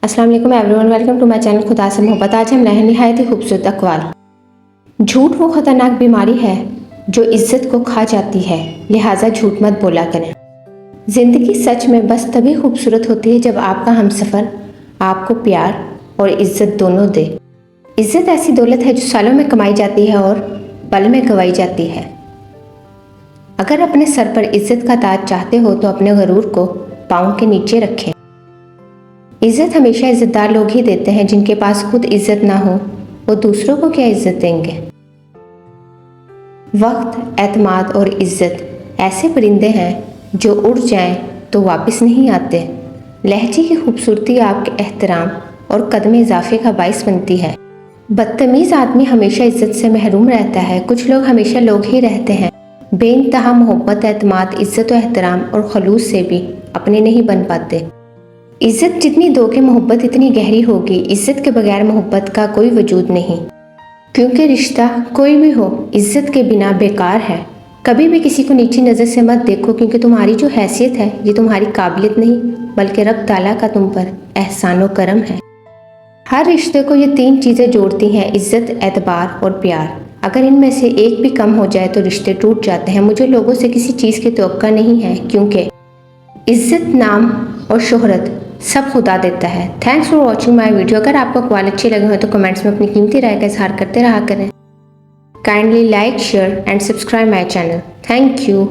अस्सलाम वालेकुम everyone, welcome to my channel खुदा से मोहब्बत। आज हम लाए निहायत ही खूबसूरत अक़वाल। झूठ वो ख़तरनाक बीमारी है जो इज़्ज़त को खा जाती है, लिहाजा झूठ मत बोला करें। ज़िंदगी सच में बस तभी खूबसूरत होती है जब आपका हमसफ़र आपको प्यार और इज़्ज़त दोनों दे। इज़्ज़त ऐसी दौलत है जो सालों में कमाई जाती है और पल में गंवाई जाती है। अगर अपने सर पर इज़्ज़त का ताज चाहते हो तो अपने गरूर को पाँव के नीचे रखें। इज़्ज़त हमेशा इज़्ज़तदार लोग ही देते हैं, जिनके पास खुद इज़्ज़त ना हो वो दूसरों को क्या इज़्ज़त देंगे। वक्त, एतमाद और इज़्ज़त ऐसे परिंदे हैं जो उड़ जाएं तो वापस नहीं आते। लहजे की खूबसूरती आपके एहतराम और कदम इजाफे का बाइस बनती है। बदतमीज़ आदमी हमेशा इज़्ज़त से महरूम रहता है। कुछ लोग हमेशा लोग ही रहते हैं, बेइंतहा मोहब्बत, एतमाद, इज़्ज़त और एहतराम और खलूस से भी अपने नहीं बन पाते। इज़्ज़त जितनी दोगे मोहब्बत इतनी गहरी होगी। इज़्ज़त के बगैर मोहब्बत का कोई वजूद नहीं, क्योंकि रिश्ता कोई भी हो इज़्ज़त के बिना बेकार है। कभी भी किसी को नीची नज़र से मत देखो, क्योंकि तुम्हारी जो हैसियत है ये तुम्हारी काबिलियत नहीं बल्कि रब ताला का तुम पर एहसान व करम है। हर रिश्ते को ये तीन चीज़ें जोड़ती हैं, इज़्ज़त, एतबार और प्यार। अगर इनमें से एक भी कम हो जाए तो रिश्ते टूट जाते हैं। मुझे लोगों से किसी चीज़ की तवक्का नहीं है, क्योंकि इज़्ज़त, नाम और शोहरत सब खुदा देता है। Thanks for watching my video. अगर आपको अक़वाल अच्छे लगे हो तो कमेंट्स में अपनी कीमती राय का इजहार करते रहा करें। Kindly like, share and subscribe my channel. Thank you.